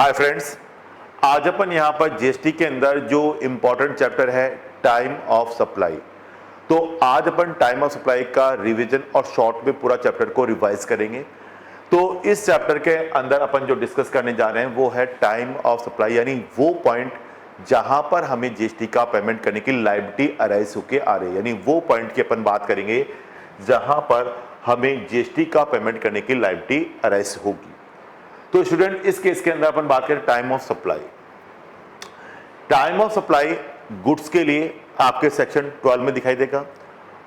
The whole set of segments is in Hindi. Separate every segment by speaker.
Speaker 1: हाय फ्रेंड्स, आज अपन यहाँ पर जीएसटी के अंदर जो इम्पोर्टेंट चैप्टर है टाइम ऑफ सप्लाई, तो आज अपन टाइम ऑफ सप्लाई का रिवीजन और शॉर्ट में पूरा चैप्टर को रिवाइज करेंगे। तो इस चैप्टर के अंदर अपन जो डिस्कस करने जा रहे हैं वो है टाइम ऑफ सप्लाई, यानी वो पॉइंट जहां पर हमें जीएसटी का पेमेंट करने की लायबिलिटी अराइज होके आ रही है, यानी वो पॉइंट की अपन बात करेंगे जहां पर हमें जीएसटी का पेमेंट करने की लायबिलिटी अराइज होगी। तो स्टूडेंट, इस केस के अंदर अपन बात करें time of supply. Time of supply goods के लिए आपके सेक्शन 12 में दिखाई देगा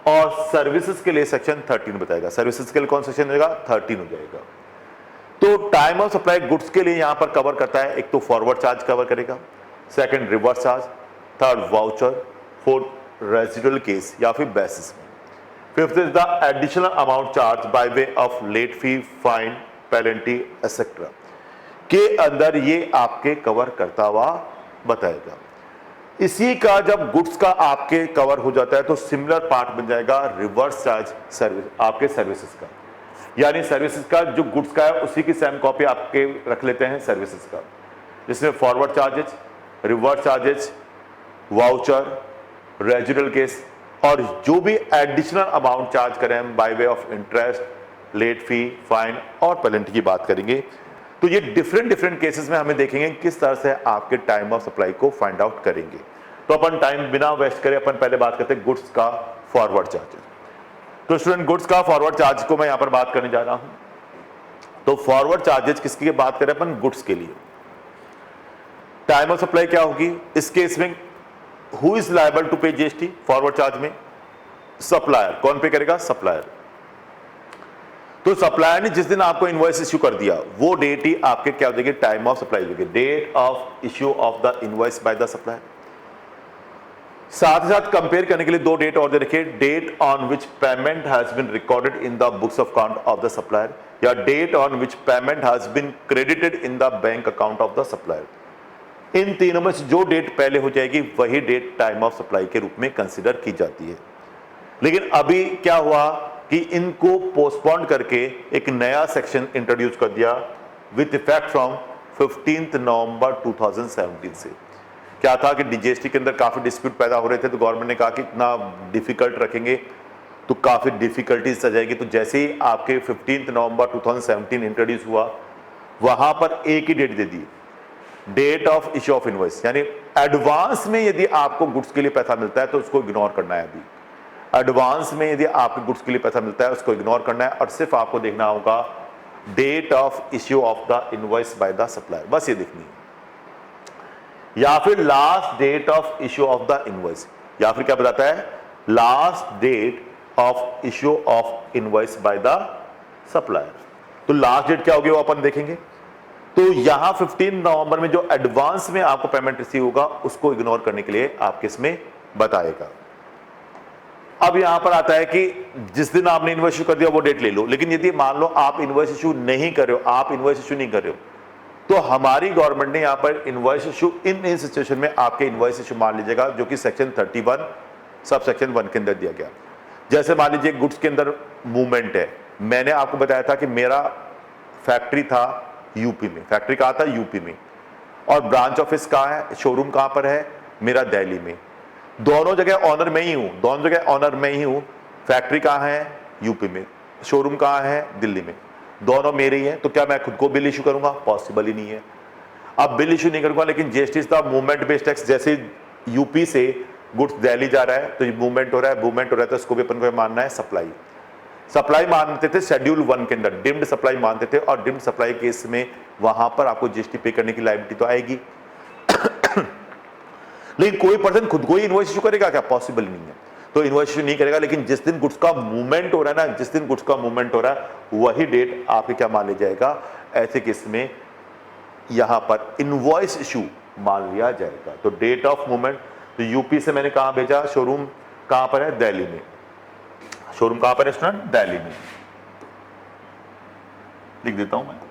Speaker 1: और सर्विसेज के लिए सेक्शन 13 बताएगा। सर्विसेज के लिए कौन सेक्शन रहेगा? 13 हो जाएगा। तो टाइम ऑफ सप्लाई गुड्स के लिए यहां पर कवर करता है, एक तो फॉरवर्ड चार्ज कवर करेगा, second reverse charge, third voucher, fourth residual case या फिर बेसिस में, fifth is the additional amount charge by way of late fee, fine, penalty etcetera के अंदर ये आपके कवर करता हुआ बताएगा। इसी का जब गुड्स का आपके कवर हो जाता है तो सिमिलर पार्ट बन जाएगा रिवर्स चार्ज सर्विस आपके सर्विसेज का, यानी सर्विसेज का जो गुड्स का है उसी की सेम कॉपी आपके रख लेते हैं सर्विसेज का, जिसमें forward charges, reverse charges, voucher, residual case और जो भी एडिशनल अमाउंट चार्ज करें by way of interest, late fee, fine और पेनल्टी की बात करेंगे। तो ये डिफरेंट केसेस में हमें देखेंगे किस तरह से आपके टाइम ऑफ सप्लाई को फाइंड आउट करेंगे। तो अपन टाइम बिना वेस्ट करे अपन पहले बात करते हैं गुड्स का फॉरवर्ड चार्ज। तो स्टूडेंट, गुड्स का फॉरवर्ड चार्ज को मैं यहां पर बात करने जा रहा हूं। तो फॉरवर्ड चार्जेस किसकी बात करें अपन? गुड्स के लिए। टाइम ऑफ सप्लाई क्या होगी इस केस में? हु इज लायबल टू पे जीएसटी फॉरवर्ड चार्ज में? सप्लायर। कौन पे करेगा? सप्लायर। तो सप्लायर ने जिस दिन आपको इनवॉइस इश्यू कर दिया वो डेट ही आपके क्या हो जाएगी? टाइम ऑफ सप्लाई होगी, date of issue of the invoice by the supplier. साथ ही साथ कंपेयर करने के लिए दो डेट और दे रखे, date on which payment has been recorded in the books of account of the supplier या date on which payment has been credited in the bank account of the supplier. इन तीनों में से जो डेट पहले हो जाएगी वही डेट टाइम ऑफ सप्लाई के रूप में कंसिडर की जाती है। लेकिन अभी क्या हुआ कि इनको पोस्टपोन करके एक नया सेक्शन इंट्रोड्यूस कर दिया विद इफेक्ट फ्रॉम 15 नवंबर 2017 से। क्या था कि जीएसटी के अंदर काफी डिस्प्यूट पैदा हो रहे थे, तो गवर्नमेंट ने कहा कि इतना डिफिकल्ट रखेंगे तो काफी डिफिकल्टीज आ जाएगी। तो जैसे ही आपके 15 नवंबर 2017 इंट्रोड्यूस हुआ वहां पर एक ही डेट दे दी, date of issue of invoice, यानी एडवांस में यदि आपको गुड्स के लिए पैसा मिलता है तो उसको इग्नोर करना है। अभी एडवांस में यदि आपको गुड्स के लिए पैसा मिलता है उसको इग्नोर करना है और सिर्फ आपको देखना होगा date of issue of the invoice by the supplier, बस ये देखनी है। या फिर last date of issue of the invoice, या फिर क्या बताता है? Last date of issue of invoice by the supplier. तो लास्ट डेट क्या होगी वो अपन देखेंगे। तो यहां 15 नवंबर में जो एडवांस में आपको पेमेंट रिसीव होगा उसको इग्नोर करने के लिए आपके इसमें बताएगा। अब यहां पर आता है कि जिस दिन आपने इनवॉइस इशू कर दिया वो डेट ले लो, लेकिन यदि मान लो आप इनवॉइस इशू नहीं कर रहे हो, आप इनवॉइस इशू नहीं कर रहे हो, तो हमारी गवर्नमेंट ने यहां पर इनवॉइस इशू इन सिचुएशन में आपके इनवॉइस इशू मान लीजिएगा, जो कि सेक्शन 31 सब सेक्शन 1 के अंदर दिया गया। जैसे मान लीजिए गुड्स के अंदर मूवमेंट है, मैंने आपको बताया था कि मेरा फैक्ट्री था यूपी में, फैक्ट्री कहां था? यूपी में, और ब्रांच ऑफिस कहां है, शोरूम कहां पर है? मेरा दिल्ली में। दोनों जगह ऑनर में ही हूं, दोनों जगह ऑनर में ही हूं। फैक्ट्री कहां है? यूपी में। शोरूम कहां है? दिल्ली में। दोनों मेरे ही हैं, तो क्या मैं खुद को बिल इशू करूंगा? पॉसिबल ही नहीं है। अब बिल इशू नहीं करूंगा, लेकिन जीएसटी का मूवमेंट बेस्ड टैक्स, जैसे यूपी से गुड्स दिल्ली जा रहा है तो मूवमेंट हो रहा है, तो इसको भी अपन को मानना है सप्लाई। सप्लाई मानते थे शेड्यूल 1 के अंदर, डिम्ड सप्लाई मानते थे, और डिम्ड सप्लाई केस में वहां पर आपको जीएसटी पे करने की लायबिलिटी तो आएगी। लेकिन कोई पर्सन खुद को ही इनवॉइस इशू करेगा क्या? पॉसिबल नहीं है। तो इनवॉइस इशू नहीं करेगा, लेकिन जिस दिन गुड्स का मूवमेंट हो रहा है ना, जिस दिन गुड्स का मूवमेंट हो रहा है वही डेट आपके क्या मान लिया जाएगा? ऐसे केस में यहां पर इनवॉइस इशू मान लिया जाएगा। तो डेट ऑफ मूवमेंट, तो यूपी से मैंने कहां भेजा? शोरूम कहां पर है? दिल्ली में। शोरूम कहां पर है स्टूडेंट? दिल्ली में। लिख देता हूं मैं।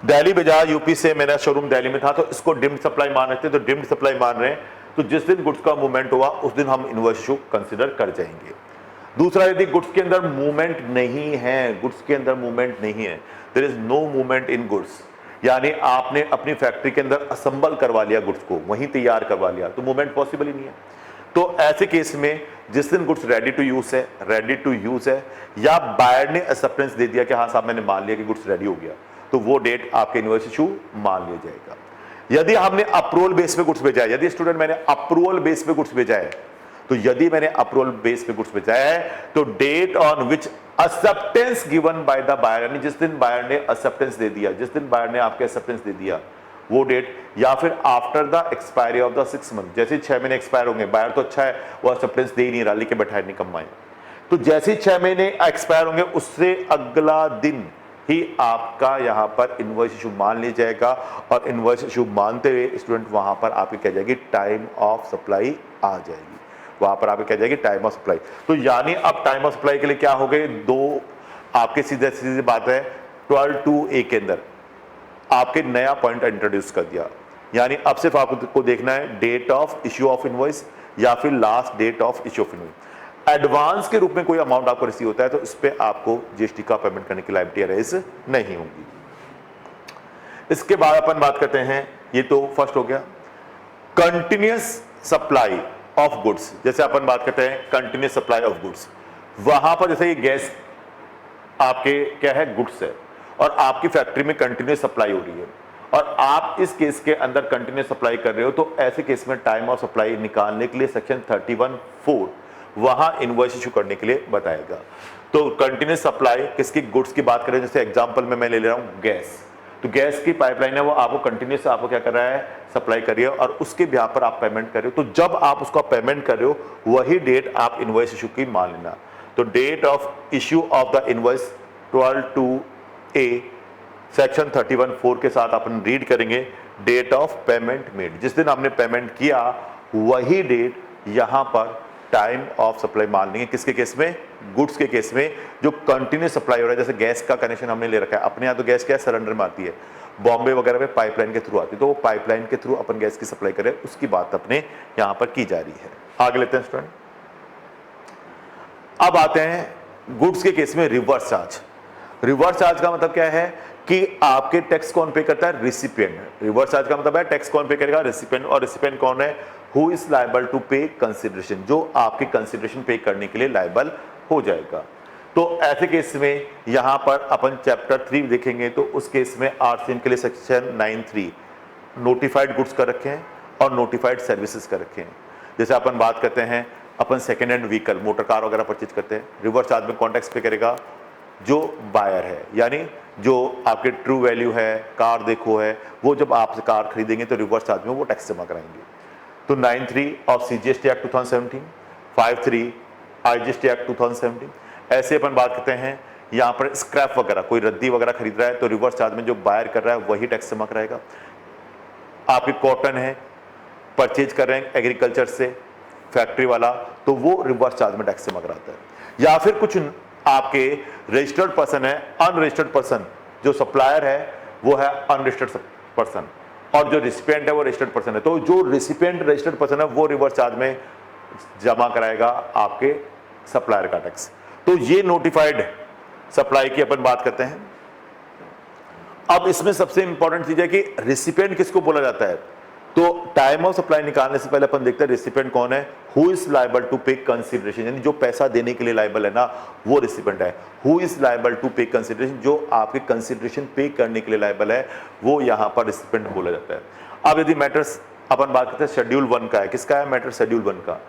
Speaker 1: दिल्ली भेजा, यूपी से मेरा शोरूम दिल्ली में था, तो इसको डिम्ड सप्लाई मान रहे थे, तो डिम्ड सप्लाई मान रहे हैं। तो जिस दिन गुड्स का मूवमेंट हुआ उस दिन हम इनवॉइस इशू कंसीडर कर जाएंगे। दूसरा, यदि गुड्स के अंदर मूवमेंट नहीं है, गुड्स के अंदर मूवमेंट नहीं है, there is no movement in goods, यानी आपने अपनी फैक्ट्री के अंदर असेंबल करवा लिया गुड्स को, वहीं तैयार करवा लिया, तो मूवमेंट पॉसिबल ही नहीं है। तो ऐसे केस में जिस दिन गुड्स रेडी टू यूज है या बायर ने एक्सेप्टेंस दे दिया कि हाँ साहब मैंने मान लिया कि गुड्स रेडी हो गया, तो वो डेट आपके इनवॉइस इशू मान लिया जाएगा। यदि हमने अप्रूवल बेस पे गुड्स भेजा है, यदि स्टूडेंट मैंने अप्रूवल बेस पे गुड्स भेजा है, तो यदि मैंने अप्रूवल बेस पे गुड्स भेजा है तो date on which acceptance given by the buyer, यानी जिस दिन बायर ने एक्सेप्टेंस दे दिया, जिस दिन बायर ने आपके एक्सेप्टेंस दे दिया वो डेट, या फिर after the expiry of the 6 month, जैसे 6 महीने एक्सपायर होंगे, बायर तो अच्छा है वो एक्सेप्टेंस दे ही नहीं रहा, लेके बैठा है निकम्मा है, तो जैसे ही 6 महीने एक्सपायर होंगे उससे अगला दिन ही आपका यहां पर इनवॉइस इशू मान लिया जाएगा, और इनवॉइस इशू मानते हुए स्टूडेंट वहां पर आपकी क्या जाएगी, टाइम ऑफ सप्लाई आ जाएगी, वहां पर आपकी क्या जाएगी, टाइम ऑफ सप्लाई। तो यानी अब टाइम ऑफ सप्लाई के लिए क्या हो गए, दो आपके सीधे सीधी बात है, 12(2)(a) के अंदर आपके नया पॉइंट इंट्रोड्यूस कर दिया, यानी अब सिर्फ आपको देखना है date of issue of invoice या फिर last date of issue of invoice. Advance के रूप में कोई अमाउंट आपको रिसीव होता है तो इस पे आपको जीएसटी का पेमेंट करने की लायबिलिटी अरेज नहीं होगी। इसके बाद अपन बात करते हैं, ये तो फर्स्ट हो गया कंटिन्यूअस सप्लाई ऑफ गुड्स। जैसे अपन बात करते हैं कंटिन्यूअस सप्लाई ऑफ गुड्स, वहां पर जैसे ये गैस आपके क्या है, गुड्स है, और आपकी फैक्ट्री में कंटिन्यूअस सप्लाई हो रही है और आप इस केस के अंदर कंटिन्यूअस सप्लाई कर रहे हो, तो ऐसे केस में टाइम ऑफ सप्लाई निकालने के लिए सेक्शन 31(4) वहां इनवॉइस इशू करने के लिए बताएगा। तो कंटिन्यूअस सप्लाई किसकी, गुड्स की बात करें, जैसे एग्जांपल में मैं ले ले रहा हूं गैस, तो गैस की पाइपलाइन है वो आपको कंटिन्यूअस आपको क्या कर रहा है, सप्लाई कर रही है, और उसके बिहाफ पर आप पेमेंट कर रहे हो, तो जब आप उसका पेमेंट कर रहे हो वही डेट आप इनवॉइस इशू की मान लेना। तो date of issue of the invoice 12(2)(a) section 31(4) के साथ अपन रीड करेंगे डेट ऑफ पेमेंट मेड, जिस दिन आपने पेमेंट किया वही डेट यहां पर टाइम ऑफ सप्लाई मान लेंगे। किसके केस में, गुड्स के केस में जो कंटिन्यूस सप्लाई हो रहा है, जैसे गैस का कनेक्शन हमने ले रखा है, अपने यहाँ तो गैस क्या है, सिलेंडर में आती है, बॉम्बे वगैरह में पाइपलाइन के थ्रू आती है, तो वो पाइपलाइन के थ्रू अपन गैस की सप्लाई करें, उसकी बात अपने यहाँ पर की जा रही है। आगे लेते हैं स्टूडेंट, अब आते हैं गुड्स के केस में रिवर्स चार्ज। रिवर्स चार्ज का मतलब क्या है कि आपके टैक्स कौन पे करता है, रिसिपिएंट। रिवर्स चार्ज का मतलब है टैक्स कौन पे करेगा, रिसिपिएंट, और रिसिपिएंट कौन है, हु इज लायबल टू पे कंसिडरेशन, जो आपकी कंसिडरेशन पे करने के लिए लायबल हो जाएगा। तो ऐसे केस में यहां पर अपन चैप्टर 3 देखेंगे, तो उस केस में आरसीएम के लिए सेक्शन 9(3) नोटिफाइड गुड्स का रखे हैं और नोटिफाइड सर्विसेज का रखे हैं। जैसे अपन बात करते हैं, अपन second hand vehicle, motor car वगैरह परचेज करते हैं, रिवर्स चार्ज में कौन टैक्स पे करेगा, जो बायर है, यानी जो आपके ट्रू वैल्यू है, कार देखो है, वो जब आपसे कार खरीदेंगे तो रिवर्स चार्ज में वो टैक्स जमा कराएंगे। तो 9(3) of CGST act 2017, 5(3) IGST act 2017। ऐसे अपन बात करते हैं यहाँ पर स्क्रैप वगैरह, कोई रद्दी वगैरह खरीद रहा है तो रिवर्स चार्ज में जो बायर कर रहा है वही टैक्स जमा कराएगा। आपकी कॉटन है, परचेज कर रहे हैं एग्रीकल्चर से फैक्ट्री वाला, तो वो रिवर्स चार्ज में टैक्स जमा कराता है। या फिर कुछ आपके रजिस्टर्ड पर्सन है, अनरजिस्टर्ड पर्सन, जो सप्लायर है वो है अनरजिस्टर्ड पर्सन और जो रिसिपिएंट है वो रजिस्टर्ड पर्सन है, तो जो रिसिपिएंट रजिस्टर्ड पर्सन है वो रिवर्स चार्ज में जमा कराएगा आपके सप्लायर का टैक्स। तो ये नोटिफाइड सप्लाई की अपन बात करते हैं। अब इसमें सबसे इंपॉर्टेंट चीज है कि रिसिपिएंट किसको बोला जाता है, तो टाइम ऑफ सप्लाई निकालने से पहले अपन देखते हैं रिसिपिएंट कौन है, हु इज लायबल टू पे कंसिडरेशन, यानी जो पैसा देने के लिए लायबल है ना वो रिसिपिएंट है। हु इज लायबल टू पे कंसिडरेशन, जो आपके कंसिडरेशन पे करने के लिए लायबल है वो यहां पर रिसिपिएंट बोला जाता है। अब यदि मैटर्स अपन बात करते हैं शेड्यूल 1 का है, किसका है मैटर, शेड्यूल 1 का,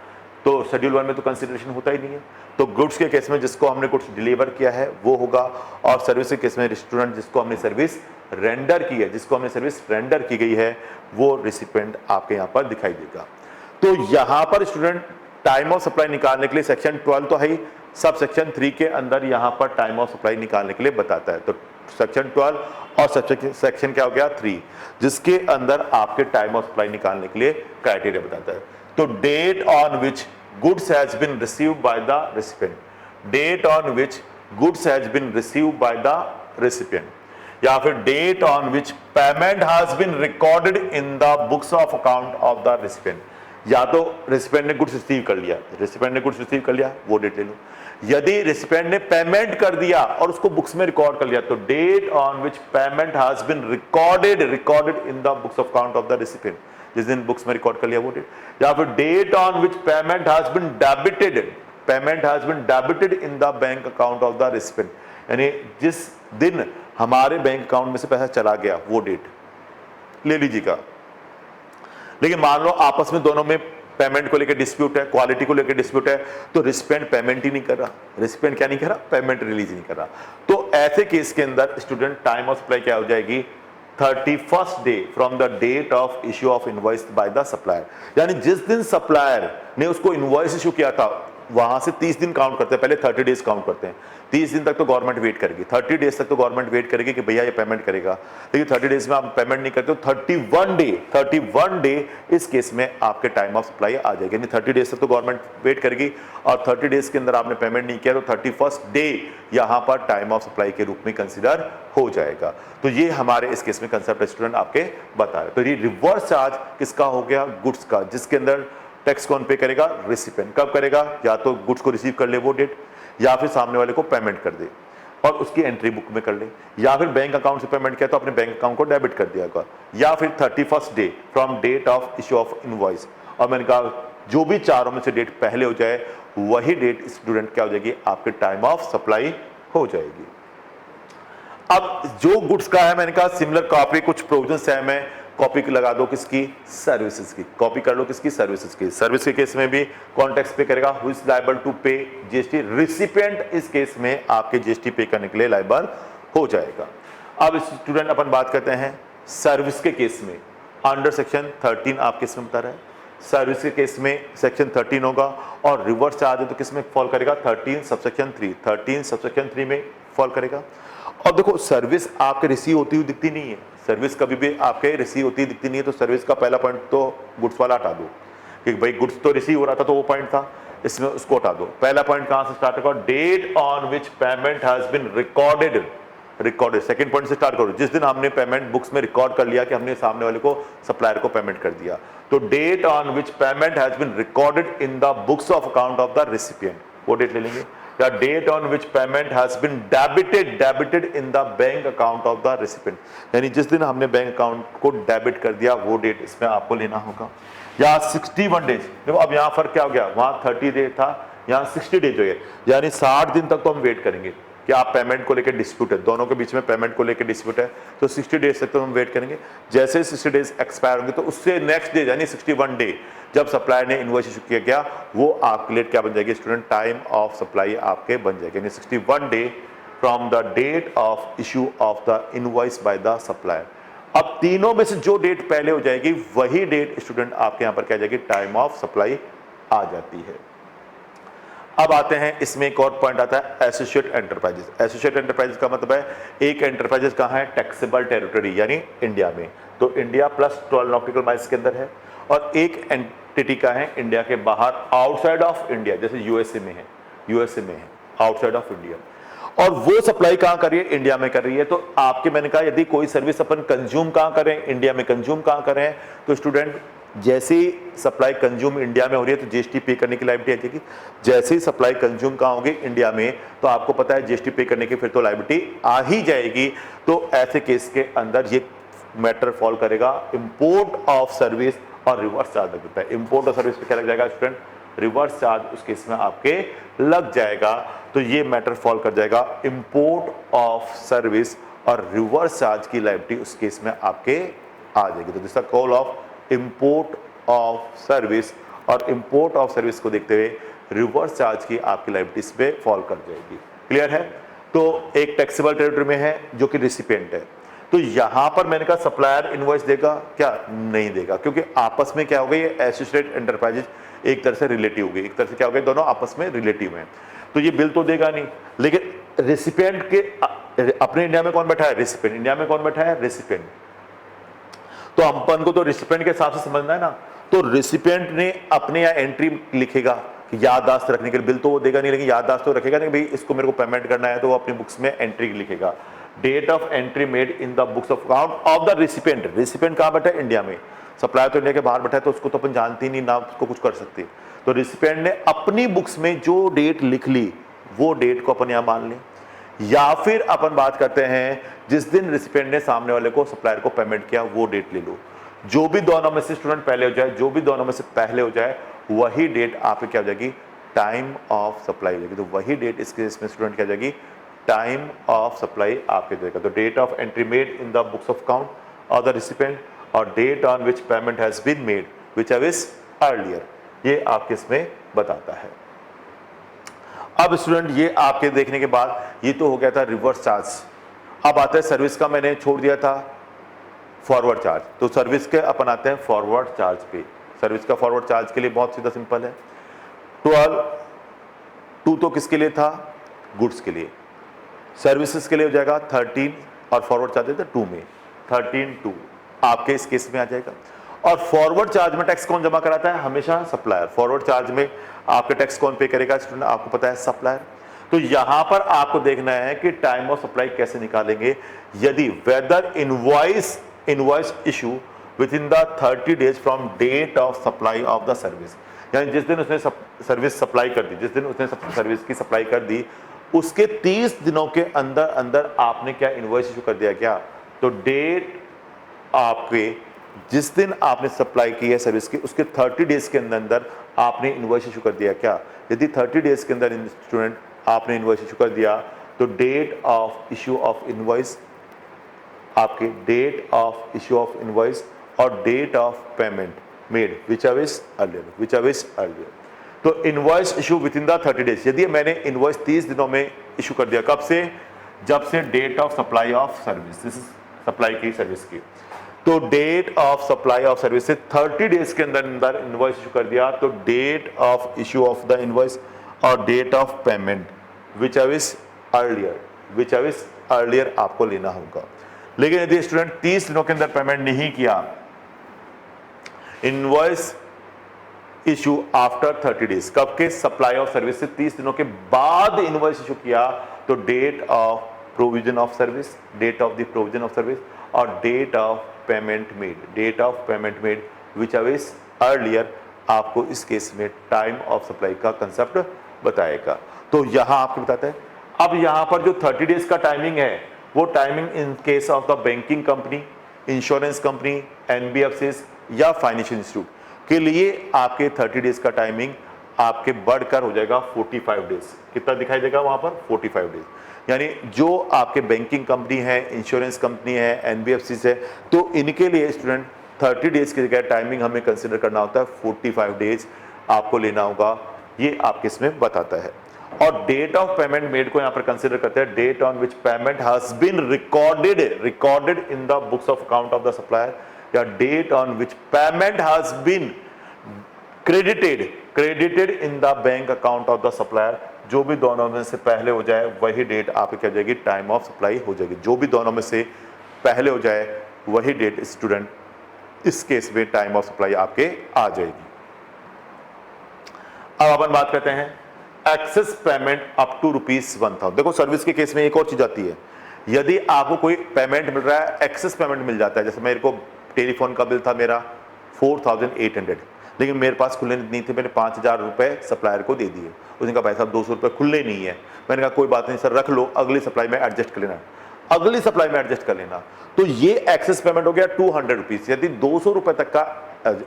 Speaker 1: तो शेड्यूल 1 में तो कंसिडरेशन होता ही नहीं है, तो गुड्स के केस में जिसको हमने गुड्स डिलीवर किया है वो होगा, और सर्विस के केस में स्टूडेंट जिसको हमने सर्विस रेंडर की है, जिसको हमने सर्विस रेंडर की गई है वो रिसिपिएंट आपके यहाँ पर दिखाई देगा। तो यहाँ पर स्टूडेंट टाइम ऑफ सप्लाई निकालने के लिए सेक्शन 12 तो है ही, सब सेक्शन 3 के अंदर यहाँ पर टाइम ऑफ सप्लाई निकालने के लिए बताता है। तो सेक्शन 12 और सेक्शन क्या हो गया 3, जिसके अंदर आपके टाइम ऑफ सप्लाई निकालने के लिए क्राइटेरिया बताता है। तो date on which goods has been received by the recipient, date on which goods has been received by the recipient, या फिर date on which payment has been recorded in the books of account of the recipient. या तो रिसिपिएंट ने गुड्स रिसीव कर लिया, रिसिपिएंट ने गुड्स रिसीव कर लिया वो डेट ले लो, यदि रिसिपेंट ने पेमेंट कर दिया और उसको बुक्स में रिकॉर्ड कर लिया तो date on which payment has been recorded in the books of account of the recipient, जिस दिन बुक्स में रिकॉर्ड कर लिया वो डेट। या फिर date on which payment has been debited in the bank account of the recipient, यानी जिस दिन हमारे बैंक अकाउंट में से पैसा चला गया वो डेट ले लीजिएगा। लेकिन मान लो आपस में दोनों में पेमेंट को लेकर डिस्प्यूट है, क्वालिटी को लेकर डिस्प्यूट है, तो रिसिपेंट पेमेंट ही नहीं कर रहा, रिसिपेंट क्या नहीं कर रहा, पेमेंट रिलीज नहीं कर रहा। तो ऐसे केस के अंदर स्टूडेंट टाइम ऑफ सप्लाई क्या हो जाएगी, 31st day from the date of issue of invoice by the supplier, यानी जिस दिन सप्लायर ने उसको इनवॉइस इशू किया था वहां से 30 दिन काउंट करते हैं, पहले 30 डेज काउंट करते हैं। 30 दिन तक तो गवर्नमेंट वेट करेगी, 30 डेज तक तो गवर्नमेंट वेट करेगी कि भैया ये पेमेंट करेगा, लेकिन 30 डेज में आप पेमेंट नहीं करते तो 31 डे इस केस में आपके टाइम ऑफ सप्लाई आ जाएगी, यानी 30 डेज तक तो गवर्नमेंट वेट करेगी और 30 डेज के अंदर आपने पेमेंट नहीं किया तो 31st डे यहां पर टाइम ऑफ सप्लाई के रूप में कंसिडर हो जाएगा। तो ये हमारे इस केस में कंसेप्ट स्टूडेंट आपके बता रहे। तो ये रिवर्स चार्ज किसका हो गया, गुड्स का, जिसके अंदर टैक्स कौन पे करेगा, रिसिपेंट। कब करेगा, या तो गुड्स को रिसीव कर ले वो डेट, या फिर सामने वाले को पेमेंट कर दे और उसकी एंट्री बुक में कर ले, या फिर बैंक अकाउंट से पेमेंट किया तो अपने बैंक अकाउंट को डेबिट कर दिया होगा, या फिर 31st day from date of issue of invoice. और मैंने कहा जो भी चारों में से डेट पहले हो जाए वही डेट स्टूडेंट क्या हो जाएगी, आपके टाइम ऑफ सप्लाई हो जाएगी। अब जो गुड्स का है मैंने कहा सिमिलर कॉपी कुछ प्रोविजंस है, मैं कॉपी लगा दो किसकी, सर्विसेज की, कॉपी कर लो किसकी, सर्विसेज की। सर्विस के केस में भी कौन टैक्स पे करेगा, हु इज लायबल टू पे जीएसटी, रिसिपिएंट इस केस में आपके जीएसटी पे करने के लिए लायबल हो जाएगा। अब स्टूडेंट अपन बात करते हैं सर्विस के केस में, अंडर सेक्शन 13 आपके इसमें बता रहा है, सर्विस के केस में सेक्शन 13 होगा और रिवर्स चार्ज है तो किस में फॉल करेगा, 13 सबसेक्शन 3 में फॉल करेगा। और देखो सर्विस आपके रिसीव होती हुई दिखती नहीं है, सर्विस कभी भी आपके रिसीव होती दिखती नहीं है, तो सर्विस का पहला पॉइंट तो गुड्स वाला हटा दो कि भाई गुड्स तो रिसीव हो रहा था तो वो पॉइंट था, इसमें उसको हटा दो। पहला पॉइंट कहां से स्टार्ट होगा, date on which payment has been recorded. Second point से स्टार्ट करो, जिस दिन हमने पेमेंट बुक्स में रिकॉर्ड कर लिया कि हमने सामने वाले को सप्लायर को पेमेंट कर दिया, तो date on which payment has been recorded in the books of account of the recipient, वो डेट ले लेंगे। या date on which payment has been debited in the bank account of the recipient, यानी जिस दिन हमने बैंक अकाउंट को डेबिट कर दिया वो डेट इसमें आपको लेना होगा। या 61 डेज, देखो अब यहाँ फर्क क्या हो गया, वहां 30 डेज था, यहाँ 60 डेज हो गए, यानी 60 दिन तक तो हम वेट करेंगे कि आप पेमेंट को लेकर डिस्प्यूट है, दोनों के बीच में पेमेंट को लेकर डिस्प्यूट है, तो 60 डेज तक तो हम वेट करेंगे। जैसे 60 डेज एक्सपायर होंगे तो उससे नेक्स्ट डे यानी 61 डे जब सप्लायर ने इनवॉइस इशू किया गया वो आपके लिए क्या बन जाएगी स्टूडेंट, टाइम ऑफ सप्लाई आपके बन जाएगी, यानी 61 day from the date of issue of the invoice by the supplier. अब तीनों में से जो डेट पहले हो जाएगी वही डेट स्टूडेंट आपके यहां पर क्या जाएगी, टाइम ऑफ सप्लाई आ जाती है। अब आते हैं इसमें एक और पॉइंट आता है एसोसिएट एंटरप्राइजेस। एसोसिएट एंटरप्राइजेस का मतलब है एक एंटरप्राइजेस कहाँ है, टैक्सेबल टेरिटरी यानी इंडिया में, तो इंडिया प्लस 12 नॉटिकल माइल्स के अंदर है, और एक एंटिटी का है इंडिया के बाहर आउटसाइड ऑफ इंडिया, जैसे यूएसए में है आउटसाइड ऑफ इंडिया, और वो सप्लाई कहां कर रही है, इंडिया में कर रही है। तो आपके मैंने कहा यदि कोई सर्विस अपन कंज्यूम कहां करें, इंडिया में कंज्यूम कहां करें, तो स्टूडेंट जैसे ही सप्लाई कंज्यूम इंडिया में हो रही है तो जीएसटी पे करने की लायबिलिटी आ जाएगी। जैसे ही सप्लाई कंज्यूम कहां होगी, इंडिया में, तो आपको पता है जीएसटी पे करने की फिर तो लायबिलिटी आ ही जाएगी। तो ऐसे केस के अंदर ये मैटर फॉल करेगा इंपोर्ट ऑफ सर्विस और रिवर्स चार्ज लग जाता है। इंपोर्ट ऑफ सर्विस पे क्या लग जाएगा स्टूडेंट, रिवर्स चार्ज उस केस में आपके लग जाएगा, तो ये मैटर फॉल कर जाएगा इंपोर्ट ऑफ सर्विस और रिवर्स चार्ज की लायबिलिटी उस केस में आपके आ जाएगी। तो this is the call of import of service, और इंपोर्ट ऑफ सर्विस को देखते हुए रिवर्स चार्ज की आपकी लायबिलिटीज पे फॉल कर जाएगी। क्लियर है। तो एक टैक्सेबल टेरिटरी में है जो कि रिसिपिएंट है, तो यहां पर मैंने कहा सप्लायर इनवॉइस देगा क्या, नहीं देगा, क्योंकि आपस में क्या हो गई, एसोसिएट एंटरप्राइजेज एक तरह से रिलेटिव हो गई, एक तरह से क्या हो गया, दोनों आपस में रिलेटिव हैं, तो ये बिल तो देगा नहीं। लेकिन रिसिपिएंट के अपने इंडिया में कौन बैठा है, रिसिपिएंट, इंडिया में कौन बैठा है, रिसिपिएंट, तो अपन को तो रिसिपिएंट के हिसाब से समझना है ना। तो रिसिपिएंट ने अपने यहाँ एंट्री लिखेगा कि याददाश्त रखने के लिए, बिल तो वो देगा नहीं लेकिन याददाश्त तो रखेगा नहीं, भाई इसको मेरे को पेमेंट करना है, तो वो अपनी बुक्स में एंट्री लिखेगा, date of entry made in the books of account of the recipient. Recipient कहाँ बैठा है, इंडिया में, सप्लायर तो इंडिया के बाहर बैठा है, तो उसको तो अपन जानते ही नहीं ना उसको कुछ कर सकते। तो रिसिपिएंट ने अपनी बुक्स में जो डेट लिख ली वो डेट को अपन यहाँ मान लें, या फिर अपन बात करते हैं जिस दिन रिसिपेंट ने सामने वाले को सप्लायर को पेमेंट किया वो डेट ले लो। जो भी दोनों में से स्टूडेंट पहले हो जाए, जो भी दोनों में से पहले हो जाए, वही डेट आपकी क्या हो जाएगी, टाइम ऑफ सप्लाई हो जाएगी। तो वही डेट इस केस में स्टूडेंट क्या हो जाएगी, टाइम ऑफ सप्लाई आपके जाएगा। तो date of entry made in the books of account of the recipient और date on which payment has been made which is earlier, ये आपके इसमें बताता है। अब स्टूडेंट ये आपके देखने के बाद ये तो हो गया था रिवर्स चार्ज। अब आता है सर्विस का, मैंने छोड़ दिया था फॉरवर्ड चार्ज। तो सर्विस के अपन आते हैं फॉरवर्ड चार्ज पे। सर्विस का फॉरवर्ड चार्ज के लिए बहुत सीधा सिंपल है, 2 तो किसके लिए था, गुड्स के लिए। सर्विसेज के लिए हो जाएगा 13 और फॉरवर्ड चार्ज है 2 में 13(2) आपके इस केस में आ जाएगा। और फॉरवर्ड चार्ज में टैक्स कौन जमा कराता है, हमेशा सप्लायर। फॉरवर्ड चार्ज में आपके टैक्स कौन पे करेगा स्टूडेंट, आपको पता है सप्लायर। तो यहां पर आपको देखना है कि टाइम ऑफ सप्लाई कैसे निकालेंगे, यदि whether invoice issue within the 30 days from date of supply of the service. यानी जिस दिन उसने सर्विस सप्लाई कर दी, जिस दिन उसने सर्विस की सप्लाई कर दी, उसके 30 दिनों के अंदर अंदर आपने क्या इनवॉइस इशू कर दिया क्या। तो डेट आपके जिस दिन आपने सप्लाई की है सर्विस की, उसके 30 डेज के अंदर अंदर आपने इनवॉइस इशू कर दिया क्या। यदि 30 डेज के अंदर स्टूडेंट आपने इनवॉइस इशू कर दिया, तो date of issue of invoice आपके date of issue of invoice और date of payment made which is earlier. तो invoice issue within the 30 days, यदि मैंने इनवॉइस 30 दिनों में इशू कर दिया, कब से, जब से date of supply of service, this is supply की सर्विस की, तो date of supply of service से 30 डेज के अंदर अंदर इनवॉइस इशू कर दिया, तो date of issue of the invoice और date of payment which is earlier आपको लेना होगा। लेकिन यदि स्टूडेंट 30 दिनों के अंदर पेमेंट नहीं किया, इनवॉइस इशू आफ्टर 30 डेज, कब के, सप्लाई ऑफ सर्विस से 30 दिनों के बाद इनवॉइस इशू किया, तो date of provision of service, date of the provision of service और date of payment made which is earlier आपको इस केस में टाइम ऑफ सप्लाई का कंसेप्ट बताएगा। तो यहां आपको बताता है। अब यहां पर जो 30 डेज का टाइमिंग है, वो timing in case of the banking company, insurance company, NBFCs या फाइनेंशियल इंस्टीट्यूट के लिए आपके 30 डेज का टाइमिंग आपके बढ़कर हो जाएगा 45 डेज। कितना दिखाई देगा वहां पर, 45 डेज। यानी जो आपके बैंकिंग कंपनी है, इंश्योरेंस कंपनी है, एनबीएफसीज है, तो इनके लिए स्टूडेंट 30 डेज की जगह टाइमिंग हमें कंसिडर करना होता है 45 डेज आपको लेना होगा, ये आपके इसमें बताता है। और डेट ऑफ पेमेंट मेड को यहां पर कंसिडर करते हैं date on which payment has been recorded in the books of account of the supplier, या date on which payment has been credited in the bank account of the supplier. जो भी दोनों में से पहले हो जाए वही डेट आपकी क्या जाएगी, टाइम ऑफ सप्लाई हो जाएगी। जो भी दोनों में से पहले हो जाए वही डेट स्टूडेंट इस केस में टाइम ऑफ सप्लाई आपके आ जाएगी। अब अपन बात करते हैं एक्सेस पेमेंट अप टू ₹1,000। देखो सर्विस के केस में एक और चीज आती है, यदि आपको कोई पेमेंट मिल रहा है, एक्सेस पेमेंट मिल जाता है, जैसे मेरे को टेलीफोन का बिल था मेरा 4,800, लेकिन मेरे पास खुले नहीं थे, मैंने 5,000 रुपए सप्लायर को दे दिए। उसने कहा भाई साहब 200 रुपए खुले नहीं है। मैंने कहा कोई बात नहीं सर, रख लो, अगली सप्लाई में एडजस्ट कर लेना, अगली सप्लाई में एडजस्ट कर लेना। तो ये एक्सेस पेमेंट हो गया 200 रुपीज। यदि 200 रुपए तक का,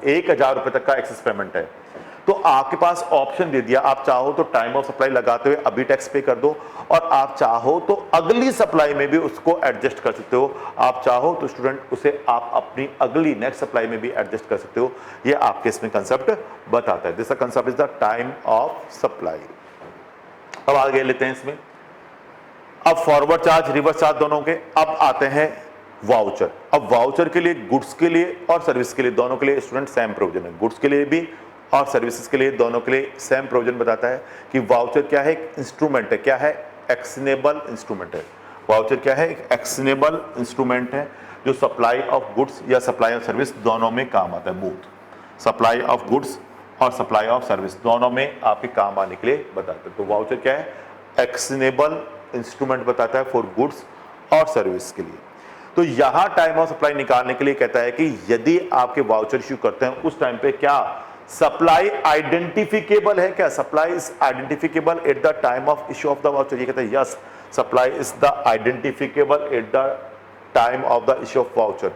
Speaker 1: 1,000 रुपए तक का एक्सेस पेमेंट है, तो आपके पास ऑप्शन दे दिया, आप चाहो तो टाइम ऑफ सप्लाई लगाते हुए अभी टैक्स पे कर दो, और आप चाहो तो अगली सप्लाई में भी उसको एडजस्ट कर सकते हो। आप चाहो तो स्टूडेंट उसे आप अपनी अगली नेक्स्ट सप्लाई में भी एडजस्ट कर सकते हो। ये आपके इसमें कंसेप्ट बताता है। This concept is the time of supply. अब आगे लेते हैं इसमें, अब फॉरवर्ड चार्ज, रिवर्स चार्ज दोनों के। अब आते हैं वाउचर। अब वाउचर के लिए, गुड्स के लिए और सर्विस के लिए, दोनों के लिए स्टूडेंट सेम प्रोविजन है। गुड्स के लिए भी और सर्विसेज के लिए, दोनों के लिए सेम प्रोविजन बताता है कि वाउचर क्या है, एक इंस्ट्रूमेंट है। क्या है, एक्शनेबल इंस्ट्रूमेंट है। वाउचर क्या है, एक एक्शनेबल इंस्ट्रूमेंट है जो सप्लाई ऑफ गुड्स या सप्लाई ऑफ सर्विस दोनों में काम आता है। बोथ सप्लाई ऑफ गुड्स और सप्लाई ऑफ सर्विस दोनों में आपके काम आने के लिए बताता है। तो वाउचर क्या है, एक्शनेबल इंस्ट्रूमेंट बताता है फॉर गुड्स और सर्विस के लिए। तो यहां टाइम ऑफ सप्लाई निकालने के लिए कहता है कि यदि आपके वाउचर इश्यू करते हैं उस टाइम पे क्या सप्लाई आइडेंटिफिकेबल है क्या? Supply is identifiable at the time of issue of the voucher. ये कहते हैं yes, supply is the identifiable at the time of the issue of voucher.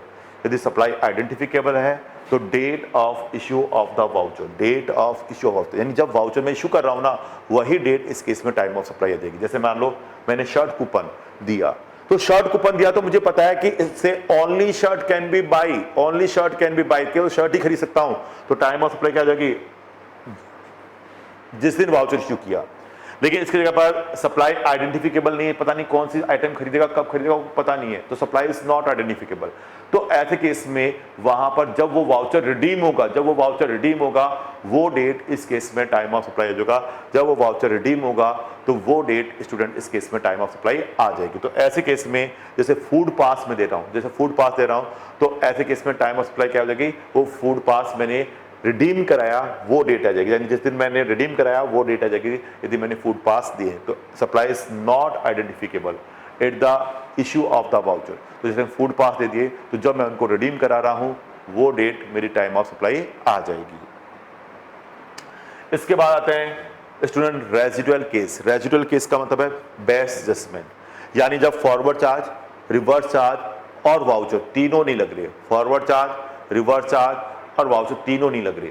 Speaker 1: यदि सप्लाई आइडेंटिफिकेबल है तो date of issue of the voucher, date of issue of voucher, यानी जब वाउचर मैं इश्यू कर रहा हूं ना, वही डेट इस केस में टाइम ऑफ सप्लाई आ जाएगी। जैसे मान लो मैंने शर्ट कूपन दिया, तो शर्ट कूपन दिया तो मुझे पता है कि इससे only shirt can be by, only shirt can be by, केवल शर्ट ही खरीद सकता हूं, तो टाइम ऑफ सप्लाई क्या आ जाएगी? जिस दिन वाउचर इश्यू किया। लेकिन इसकी जगह पर सप्लाई आइडेंटिफिकेबल नहीं है, पता नहीं कौन सी आइटम खरीदेगा, कब खरीदेगा, पता नहीं है, तो सप्लाई इज नॉट आइडेंटिफिकेबल। तो ऐसे केस में वहां पर जब वो वाउचर रिडीम होगा, जब वो वाउचर रिडीम होगा, वो डेट इस केस में टाइम ऑफ सप्लाई आ जाएगा। जब वो वाउचर रिडीम होगा तो वो डेट स्टूडेंट इस केस में टाइम ऑफ सप्लाई आ जाएगी। तो ऐसे केस में जैसे फूड पास में दे रहा हूं, जैसे फूड पास दे रहा हूं, तो ऐसे केस में टाइम ऑफ सप्लाई क्या हो जाएगी? वो फूड पास मैंने रिडीम कराया वो डेट आ जाएगी, यानी जिस दिन मैंने रिडीम कराया वो डेट आ जाएगी यदि मैंने फूड पास दिए। तो supply is not identifiable at the issue of the voucher. तो जैसे फूड पास दे दिए, तो जब मैं उनको रिडीम करा रहा हूं वो डेट मेरी टाइम ऑफ सप्लाई आ जाएगी। इसके बाद आते हैं student residual case. Residual case का मतलब है बेस्ट जजमेंट, यानी जब फॉरवर्ड चार्ज, रिवर्स चार्ज और वाउचर तीनों नहीं लग रहे, फॉरवर्ड चार्ज, रिवर्स चार्ज और वाउचर तीनों नहीं लग रहे,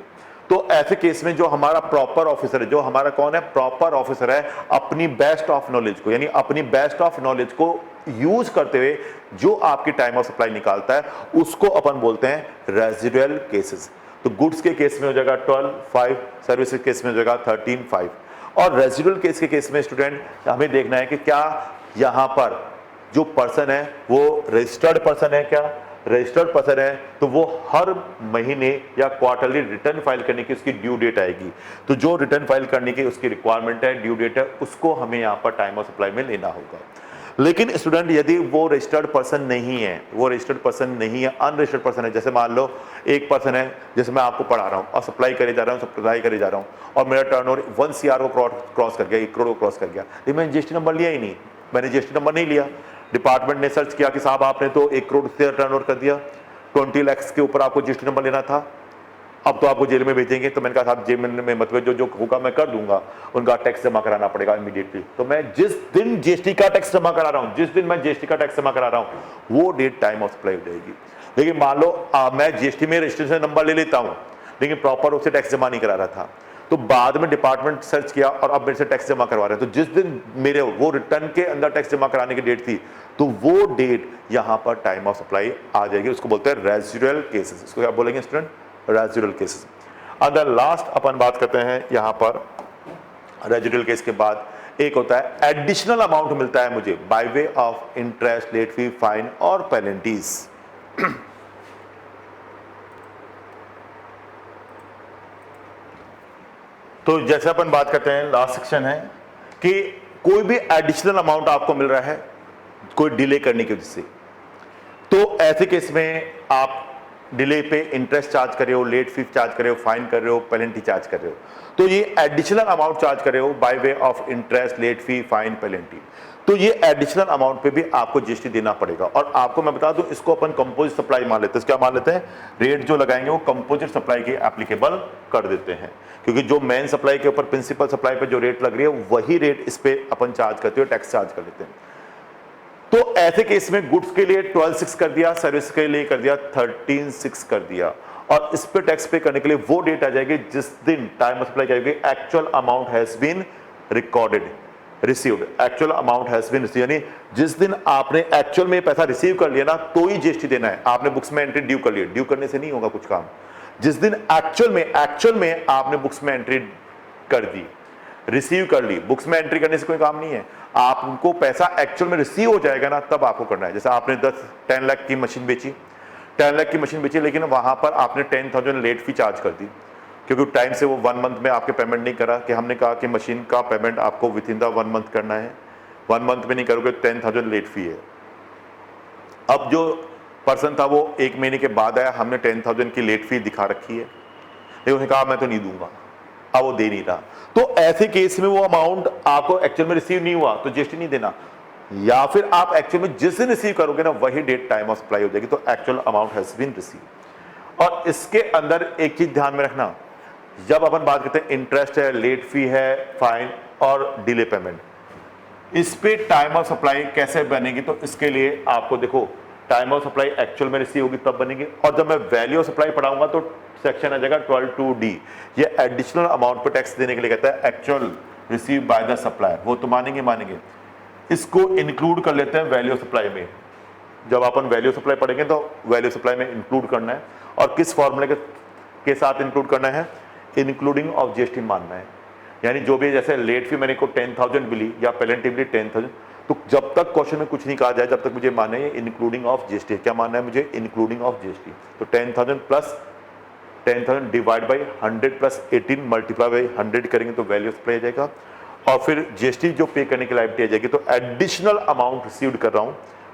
Speaker 1: तो ऐसे केस में जो हमारा प्रॉपर ऑफिसर है, जो हमारा कौन है? प्रॉपर ऑफिसर है, अपनी बेस्ट ऑफ नॉलेज को, यानी अपनी बेस्ट ऑफ नॉलेज को यूज करते हुए जो आपकी टाइम ऑफ सप्लाई निकालता है, उसको अपन बोलते हैं रेजिडुअल केसेस। तो गुड्स के केस में हो जाएगा 12/5, सर्विस के केस में हो जाएगा 13/5। और रेजिडुअल केस के केस में स्टूडेंट हमें देखना है कि क्या यहाँ पर जो पर्सन है वो रजिस्टर्ड पर्सन है क्या? रजिस्टर्ड पर्सन है तो वो हर महीने या क्वार्टरली रिटर्न फाइल करने की उसकी ड्यू डेट आएगी। तो जो रिटर्न फाइल करने की उसकी रिक्वायरमेंट है, ड्यू डेट है, उसको हमें यहाँ पर टाइम ऑफ सप्लाई में लेना होगा। लेकिन स्टूडेंट यदि वो रजिस्टर्ड पर्सन नहीं है, वो रजिस्टर्ड पर्सन नहीं है, अनरजिस्टर्ड पर्सन है, जैसे मान लो एक पर्सन है, जैसे मैं आपको पढ़ा रहा हूँ और सप्लाई करे जा रहा हूँ, सप्लाई करे जा रहा हूँ, और मेरा टर्नओवर 1 CR को क्रॉस कर गया, 1 करोड़ को क्रॉस कर गया, लेकिन मैंने जीएसटी नंबर लिया ही नहीं, मैंने जीएसटी नंबर नहीं लिया। डिपार्टमेंट ने सर्च किया कि साहब आपने तो 1 करोड़ से टर्नओवर कर दिया, 20 लाख के ऊपर आपको जीएसटी नंबर लेना था, अब तो आपको जेल में भेजेंगे। तो मैंने कहा साहब जेल में मतलब जो होगा मैं कर दूंगा, उनका टैक्स जमा कराना पड़ेगा इमीडिएटली। तो मैं जिस दिन जीएसटी का टैक्स जमा करा रहा हूं, जिस दिन मैं जीएसटी का टैक्स जमा करा रहा हूं, वो डेट टाइम ऑफ सप्लाई हो जाएगी। लेकिन मान लो मैं जीएसटी में रजिस्ट्रेशन नंबर ले लेता हूं, लेकिन प्रॉपर रूप से टैक्स जमा नहीं करा रहा था, तो बाद में डिपार्टमेंट सर्च किया और अब मेरे से टैक्स जमा करवा रहे हैं, तो जिस दिन मेरे वो रिटर्न के अंदर टैक्स जमा कराने की डेट थी, तो वो डेट यहां पर टाइम ऑफ सप्लाई आ जाएगी। उसको बोलते हैं रेजिडुअल केसेस। इसको क्या बोलेंगे स्टूडेंट? Residual cases. अंदर लास्ट अपन बात करते हैं यहां पर रेजिडुअल केस के बाद एक होता है एडिशनल अमाउंट मिलता है मुझे by way of interest, late fee, fine और पेनल्टीज। तो जैसे अपन बात करते हैं, लास्ट सेक्शन है कि कोई भी एडिशनल अमाउंट आपको मिल रहा है कोई डिले करने की वजह से, तो ऐसे केस में आप डिले पे इंटरेस्ट चार्ज कर रहे हो, लेट फी चार्ज कर रहे हो, फाइन कर रहे हो, पेनल्टी चार्ज कर रहे हो, तो ये एडिशनल अमाउंट चार्ज कर रहे हो by way of interest, late fee, fine, penalty, तो ये एडिशनल अमाउंट पे भी आपको जीएसटी देना पड़ेगा। और आपको मैं बता दूं, इसको अपन कंपोजिट सप्लाई मान लेते हैं। क्या मान लेते हैं? रेट जो लगाएंगे वो कंपोजिट सप्लाई के एप्लीकेबल कर देते हैं, क्योंकि जो मेन सप्लाई के ऊपर प्रिंसिपल सप्लाई पे जो रेट लग रही है वही रेट इस पे अपन चार्ज करते हो, टैक्स चार्ज कर लेते हैं। तो ऐसे केस में गुड्स के लिए 12/6 कर दिया, सर्विस के लिए कर दिया 13/6 कर दिया, और इस पे टैक्स पे करने के लिए वो डेट आ जाएगी जिस दिन टाइम ऑफ सप्लाई जाएगी actual amount has been recorded, received, actual amount has been received, यानी जिस दिन आपने एक्चुअल में पैसा रिसीव कर लिया ना, तो ही जीएसटी देना है। आपने बुक्स में एंट्री ड्यू कर ली, ड्यू करने से नहीं होगा कुछ काम। जिस दिन एक्चुअल में आपने बुक्स में एंट्री कर दी, रिसीव कर ली, बुक्स में एंट्री करने से कोई काम नहीं है, आपको पैसा एक्चुअल में रिसीव हो जाएगा ना, तब आपको करना है। जैसे आपने 10 लाख की मशीन बेची, 10 लाख की मशीन बेची, लेकिन वहां पर आपने 10,000 लेट फी चार्ज कर दी, क्योंकि टाइम से वो 1 मंथ में आपके पेमेंट नहीं करा, कि हमने कहा कि मशीन का पेमेंट आपको विद इन द 1 मंथ करना है, 1 मंथ में नहीं करोगे 10,000 लेट फी है। अब जो पर्सन था वो 1 महीने के बाद आया, हमने 10,000 की लेट फी दिखा रखी है, लेकिन उसने कहा मैं तो नहीं दूंगा, अब वो दे नहीं रहा, तो ऐसे केस में वो अमाउंट आपको एक्चुअल में रिसीव नहीं हुआ तो जीएसटी नहीं देना, या फिर आप एक्चुअल में जिस दिन रिसीव करोगे ना वही डेट टाइम ऑफ सप्लाई हो जाएगी, तो actual amount has been receive. और इसके अंदर एक चीज ध्यान में रखना, जब अपन बात करते हैं इंटरेस्ट है, लेट फी है, फाइन और डिले पेमेंट, इस पे टाइम ऑफ सप्लाई कैसे बनेगी? तो इसके लिए आपको देखो टाइम ऑफ सप्लाई एक्चुअल में रिसीव होगी तब बनेगी, और जब मैं वैल्यू ऑफ सप्लाई पढ़ाऊंगा तो सेक्शन आ जाएगा 12(2)D, ये एडिशनल अमाउंट पे टैक्स देने के लिए कहता है actual receive by the supplier. वो तो मानेंगे, इसको इंक्लूड कर लेते हैं वैल्यू ऑफ सप्लाई में। जब अपन वैल्यू ऑफ सप्लाई पढ़ेंगे तो वैल्यू ऑफ सप्लाई में इंक्लूड करना है, और किस फॉर्मूले के साथ इंक्लूड करना है? इंक्लूडिंग ऑफ जीएसटी मानना है। यानी जो भी जैसे लेट फी मैंने को 10,000 मिली या पेनल्टी 10,000, तो जब तक क्वेश्चन में कुछ नहीं कहा जाए, जब तक मुझे मानना है इंक्लूडिंग ऑफ जीएसटी। क्या मानना है मुझे? Including of GST. तो 10,000 plus 10,000 divide by 100 plus 18 multiply by 100 करेंगे तो वैल्यू ऑफ सप्लाई आ जाएगा, और फिर जीएसटी जो पे करने की लायबिलिटी आ जाएगी। तो एडिशनल अमाउंट रिसीव्ड कर रहा हूं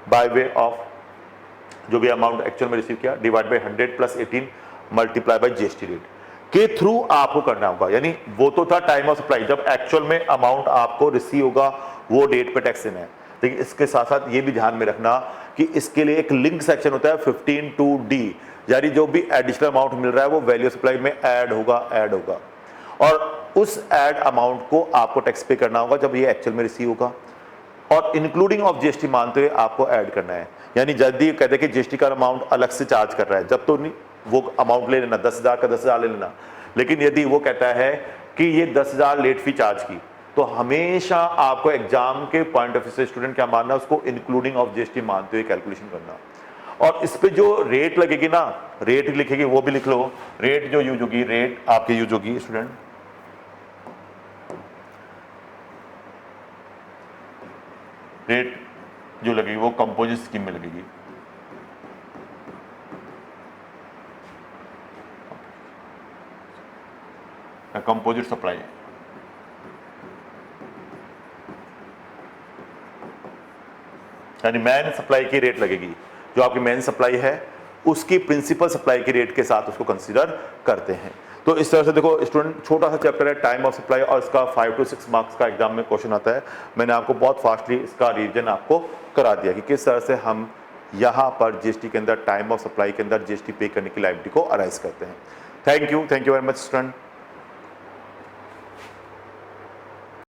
Speaker 1: बाय वे ऑफ जो भी अमाउंट एक्चुअल में रिसीव किया divide by 100 plus 18 multiply by GST rate के थ्रू आपको करना होगा। यानी वो तो था टाइम ऑफ सप्लाई, जब एक्चुअल में अमाउंट आपको रिसीव होगा वो डेट पे टैक्स देना है। लेकिन इसके साथ साथ ये भी ध्यान में रखना कि इसके लिए एक लिंक सेक्शन होता है 15(2)D, यानी जो भी एडिशनल अमाउंट मिल रहा है वो वैल्यू सप्लाई में ऐड होगा, और उस ऐड अमाउंट को आपको टैक्स पे करना होगा जब ये एक्चुअल में रिसीव होगा, और इंक्लूडिंग ऑफ जीएसटी मानते हुए आपको ऐड करना है। यानी जल्दी कहते हैं कि जीएसटी का अमाउंट अलग से चार्ज कर रहा है, जब तो नहीं वो अमाउंट ले लेना 10,000 का 10,000 ले लेना। लेकिन यदि वो कहता है कि ये 10,000 लेट फी चार्ज की, तो हमेशा आपको एग्जाम के पॉइंट ऑफ व्यू से स्टूडेंट क्या मानना, उसको इंक्लूडिंग ऑफ जीएसटी मानते हुए कैलकुलेशन करना। और इस पे जो रेट लगेगी ना, रेट लिखेगी वो भी लिख लो। रेट जो यूज होगी, रेट आपकी यूज होगी स्टूडेंट, रेट जो लगेगी वो कंपोजिट स्कीम में लगेगी। कंपोजिट सप्लाई, यानी मैन सप्लाई की रेट लगेगी, जो आपकी मैन सप्लाई है उसकी प्रिंसिपल सप्लाई की रेट के साथ उसको कंसीडर करते हैं। तो इस तरह से देखो स्टूडेंट, छोटा सा चैप्टर है टाइम ऑफ सप्लाई, और इसका 5 to 6 मार्क्स का एग्जाम में क्वेश्चन आता है। मैंने आपको बहुत फास्टली इसका रिवीजन आपको करा दिया कि किस तरह से हम यहाँ पर जीएसटी के अंदर टाइम ऑफ सप्लाई के अंदर जीएसटी पे करने की लायबिलिटी को अराइज करते हैं। Thank you very much student.